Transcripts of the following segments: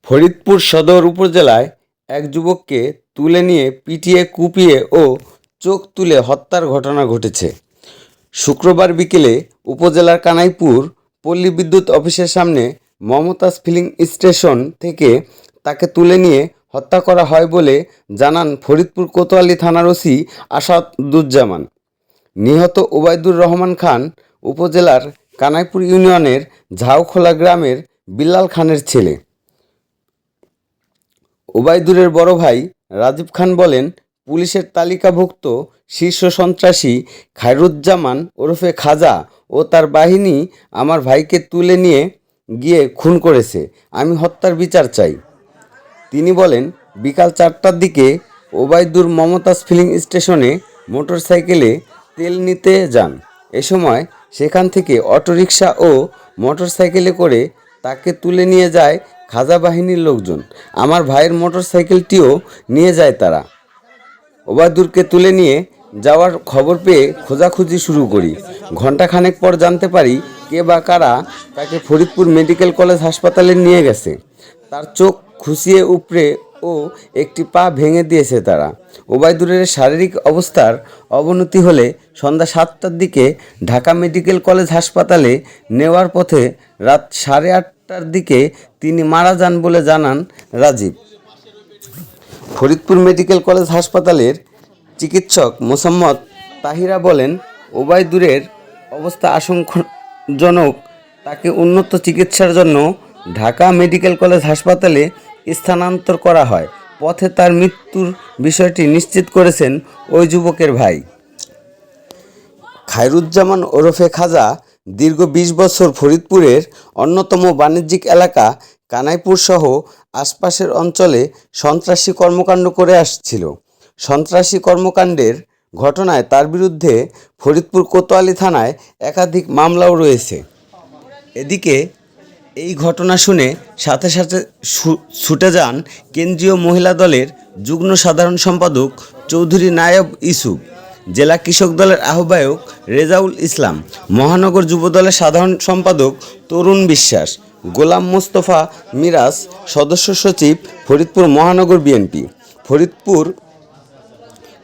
ফরিদপুর সদর উপজেলায় এক যুবককে তুলে নিয়ে পিটিয়ে কুপিয়ে ও চোখ তুলে হত্যার ঘটনা ঘটেছে। শুক্রবার বিকেলে উপজেলার কানাইপুর পল্লী বিদ্যুৎ অফিসের সামনে মমতাজ ফিলিং স্টেশন থেকে তাকে তুলে নিয়ে হত্যা করা হয় বলে জানান ফরিদপুর কোতোয়ালি থানার ওসি আসাদুজ্জামান। নিহত ওবায়দুর রহমান খান উপজেলার কানাইপুর ইউনিয়নের ঝাউখোলা গ্রামের বিল্লাল খানের ছেলে। ওবায়দুরের বড় ভাই রাজীব খান বলেন, পুলিশের তালিকাভুক্ত শীর্ষ সন্ত্রাসী খায়রুজ্জামান ওরফে খাজা ও তার বাহিনী আমার ভাইকে তুলে নিয়ে গিয়ে খুন করেছে। আমি হত্যার বিচার চাই। তিনি বলেন, বিকাল 4টার দিকে ওবায়দুর মমতাজ ফিলিং স্টেশনে মোটরসাইকেলে তেল নিতে যান। এ সময় সেখান থেকে অটোরিকশা ও মোটরসাইকেলে করে তাকে তুলে নিয়ে যায় খাজা বাহিনীর লোকজন। আমার ভাইয়ের মোটরসাইকেলটিও নিয়ে যায় তারা। ওবায়দুরকে তুলে নিয়ে যাওয়ার খবর পেয়ে খোঁজাখুঁজি শুরু করি। ঘণ্টাখানেক পর জানতে পারি কে বা কারা তাকে ফরিদপুর মেডিকেল কলেজ হাসপাতালে নিয়ে গেছে। তার চোখ খুঁচিয়ে উপড়ে ও একটি পা ভেঙে দিয়েছে তারা। ওবায়দুরের শারীরিক অবস্থার অবনতি হলে সন্ধ্যা 7টার দিকে ঢাকা মেডিকেল কলেজ হাসপাতালে নেওয়ার পথে রাত 8:30টার দিকে তিনি মারা যান বলে জানান রাজীব। ফরিদপুর মেডিকেল কলেজ হাসপাতালের চিকিৎসক মোসাম্মদ তাহিরা বলেন, ওবায়দুরের অবস্থা আশঙ্কাজনক। তাকে উন্নত চিকিৎসার জন্য ঢাকা মেডিকেল কলেজ হাসপাতালে স্থানান্তর করা হয়। পথে তার মৃত্যুর বিষয়টি নিশ্চিত করেছেন ওই যুবকের ভাই। খায়রুজ্জামান ওরফে খাজা দীর্ঘ 20 বছর ফরিদপুরের অন্যতম বাণিজ্যিক এলাকা কানাইপুর সহ আশপাশের অঞ্চলে সন্ত্রাসী কর্মকাণ্ড করে আসছিল। সন্ত্রাসী কর্মকাণ্ডের ঘটনায় তার বিরুদ্ধে ফরিদপুর কোতোয়ালি থানায় একাধিক মামলাও রয়েছে। এদিকে এই ঘটনা শুনে সাথে সাথে ছুটে যান কেন্দ্রীয় মহিলা দলের যুগ্ম সাধারণ সম্পাদক চৌধুরী নায়েব ইউসুফ, জেলা কৃষক দলের আহ্বায়ক রেজাউল ইসলাম, মহানগর যুব দলের সাধারণ সম্পাদক তরুণ বিশ্বাস, গোলাম মোস্তফা মিরাজ, সদস্য সচিব ফরিদপুর মহানগর বিএনপি, ফরিদপুর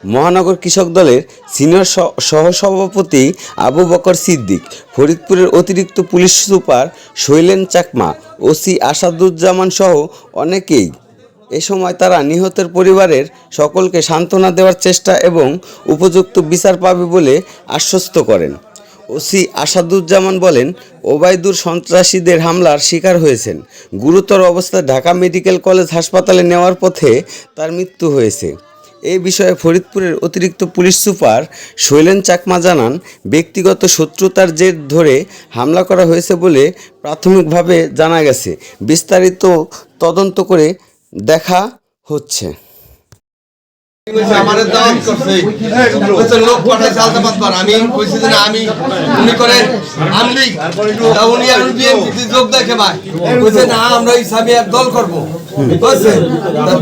মহানগর কৃষক দলের সিনিয়র সহসভাপতি আবু বকর সিদ্দিক, ফরিদপুরের অতিরিক্ত police super Shailen Chakma, OC Asaduzzaman সহ অনেকেই। এ সময় তারা নিহতের পরিবারের সকলকে সান্ত্বনা দেওয়ার চেষ্টা এবং উপযুক্ত বিচার পাবে বলে আশ্বস্ত করেন। ওসি আসাদুজ্জামান বলেন, ওবায়দুর সন্ত্রাসীদের হামলার শিকার হয়েছেন। গুরুতর অবস্থায় ঢাকা মেডিকেল কলেজ হাসপাতালে নেওয়ার পথে তার মৃত্যু হয়েছে। এই বিষয়ে ফরিদপুরের অতিরিক্ত পুলিশ সুপার শৈলেন চাকমা জানান, ব্যক্তিগত শত্রুতার জের ধরে হামলা করা হয়েছে বলে প্রাথমিকভাবে জানা গেছে। বিস্তারিত তদন্ত করে দেখা হচ্ছে। আমাদের দাওয়াত করছে লোক পাঠাইছে আলতাবাদবার। আমি কইছি যে না, আমি উনি করে আমলি তা উনি আর বিএনপিতে যোগ দেখে ভাই কইছে না, আমরা ইসলামী এক দল করবো। বুঝছেন,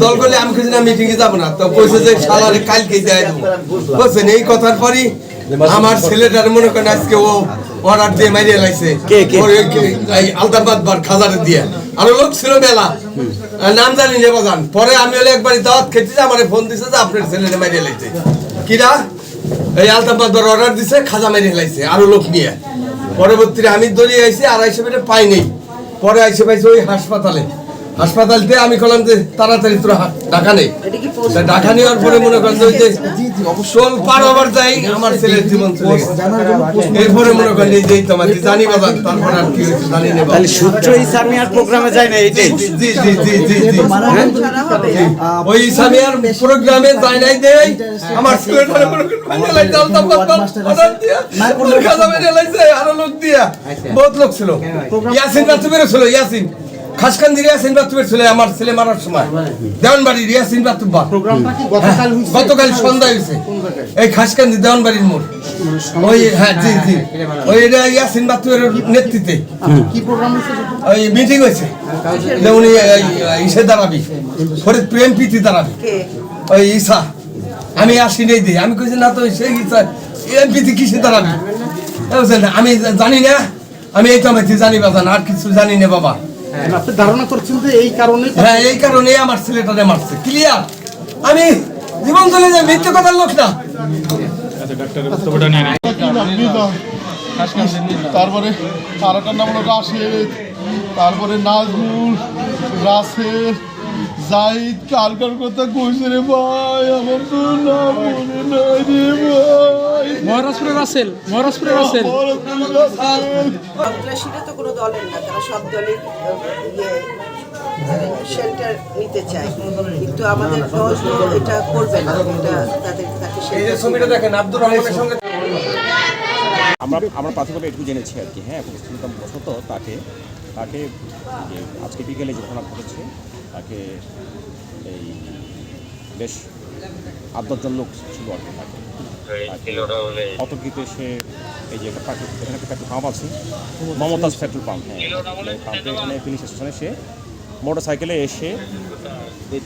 দল করলে আমি কইছি না মিটিং এ যাবো না। তো কইছে যে শালারে কালকে দেয় দেবো। বুঝছেন, এই কথার পরই আমার ছেলেটার মনে করেন আজকে ও অর্ডার দিয়ে মারিয়ে লাইছে আলতাবাদবার খাজারে দিয়ে। আরো লোক ছিল মেলা, নাম জানি নে বাজান। পরে আমি হলে একবারই দাওয়াত খেতে আমার ফোন দিছে যে আপনার ছেলে মারিয়ে লাইছে। কিরা এই আলতাবাদবার অর্ডার দিছে, খাজা মারিয়ে লাইছে আরো লোক নিয়ে। পরবর্তীতে আমি দৌড়িয়ে আইছি, 250 মিনিট পাই নেই। পরে আইসে পাইছি ওই হাসপাতালতে। আমি বললাম যে তাড়াতাড়ি তোরা ঢাকা নেই। ঢাকা নেওয়ার পরে মনে করেন যে সোল পার ওভার যাই আমার ছেলের জীবন চলে গেছে। এরপরে মনে করেন যে তোমার জানি বাজার, তারপর আর কি হয়েছে জানি না। তাহলে সূত্র ইসলামিয়ার প্রোগ্রামে যায় না এইটাই? জি জি জি জি জি ওই ইসলামিয়ার প্রোগ্রামে যায় নাই দেই আমার ছেলেটারে মনে করেন মাইনে লাইতে আলতাম অর্ডার দিয়া খাজা মেরে লাইছে আরো লোক দিয়া। বহুত লোক ছিল। ইয়াসিন রাতুবের ছিল, ইয়াসিন খাসকান্দির ইয়াসিন বাতুবের ছেলে আমার ছেলে মারার সময় দেওয়ানবাড়ির ইয়াসিন বাতুবা। গতকাল সন্ধ্যা হয়েছে এই খাসকান্দি দেওয়ানবাড়ির মোড়। ওই হ্যাঁ জি জি ওই ইয়াসিন বাতুবের নেতৃত্বে কি প্রোগ্রাম হয়েছে? ওই মিটিং হয়েছে। উনি ইসে দাঁড়াবি, ফরিদপুর এমপিতে দাঁড়াবি ওই ইসা। আমি আসি নেই দিই, আমি কইছি না তো সেই ইসা এমপিতে কিসে দাঁড়াবি? আমি জানি না, আমি এই তো জানি বাবা, আর কিছু জানি না বাবা। আপনি ধারণা করছেন যে এই কারণে হ্যাঁ, এই কারণে আমার ছেলেটারে মারছে। ক্লিয়ার? আমি জীবন চলে যায়, মিথ্যে কথার লোক না। তারপরে আরেকটার নাম হলো রাশেদ, তারপরে নাজমুল, রাসেল, জাহিদ। কার কার কথা কইছে রে ভাই, আমার তো নাম মনে নাই রে ভাই। মহারাষ্ট্রের রাসেল, মহারাষ্ট্রের রাসেল। সন্ত্রাসীরা তো কোনো দলের না, তারা সব দলের শেল্টার নিতে চায়, কিন্তু আমাদের দল তো এটা করবে না, এটা তাকে ছবিটা দেখেন আব্দুর রহমানের সঙ্গে। আমরা প্রাথমিকভাবে একটু জেনেছি আর কি। হ্যাঁ, বশত তাকে যে আজকে বিকেলে যে ঘটনা ঘটেছে, তাকে এই বেশ 8-10 লোক ছিল আর কি। তাকে অতর্কিতে সে এই যে এখানে একটা পেট্রোল পাম্প আছে, মমতাজ পেট্রোল পাম্প, হ্যাঁ, পাম্পে এখানে ফিলিং স্টেশনে সে মোটর সাইকেলে এসে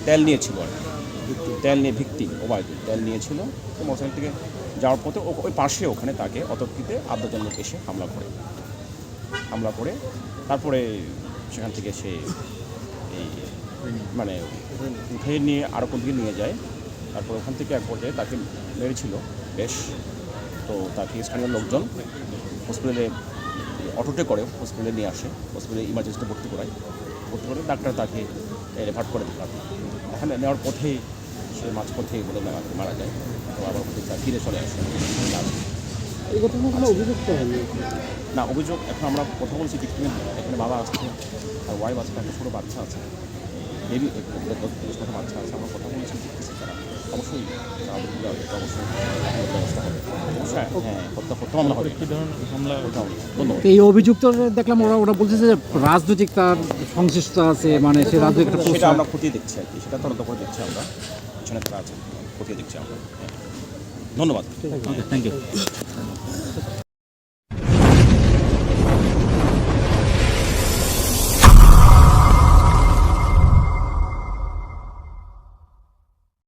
তেল নিয়েছিল আর কি। তেল নিয়ে ভিত্তি ওবায়দুল তেল নিয়েছিল। তো মোটর সাইকেল থেকে যাওয়ার পথে ওই পাশে ওখানে তাকে অতর্কিতে 8-10 লোক এসে হামলা করে তারপরে সেখান থেকে সে এই মানে উঠে নিয়ে আরও কোন দিকে নিয়ে যায়। তারপর ওখান থেকে এক পর্যায়ে তাকে মেরেছিল বেশ। তো তাকে স্থানীয় লোকজন হসপিটালে অটোতে করে হসপিটালে নিয়ে আসে, হসপিটালে ইমার্জেন্সিতে ভর্তি করে ডাক্তার তাকে রেফার করে দিল। ওখানে নেওয়ার পথেই সে মাঝপথে বলে মারা যায়। তো আবার ফিরে চলে আসে। এই ঘটনাগুলো অভিযুক্ত হয়নি না, অভিযোগ এখন আমরা কথা বলছি ভিক্টিমের এখানে বাবা আসছে আর ওয়াইফ আছে, একটা ছোটো বাচ্চা আছে, বেবি 10 মাসের বাচ্চা আছে। আমরা কথা বলছি তারা অবশ্যই অবশ্যই ব্যবস্থা হবে। হ্যাঁ, হত্যা মামলা হবে। ধন্যবাদ। এই অভিযুক্ত দেখলাম ওরা বলছে যে রাজনৈতিক তার সংশ্লিষ্টতা আছে, মানে সে রাজনৈতিক একটা সেটা আমরা খতিয়ে দেখছি আর কি, সেটা তদন্ত করে দেখছি আমরা, পিছনে তারা আছে খতিয়ে দেখছি আমরা। ধন্যবাদ। Thank you.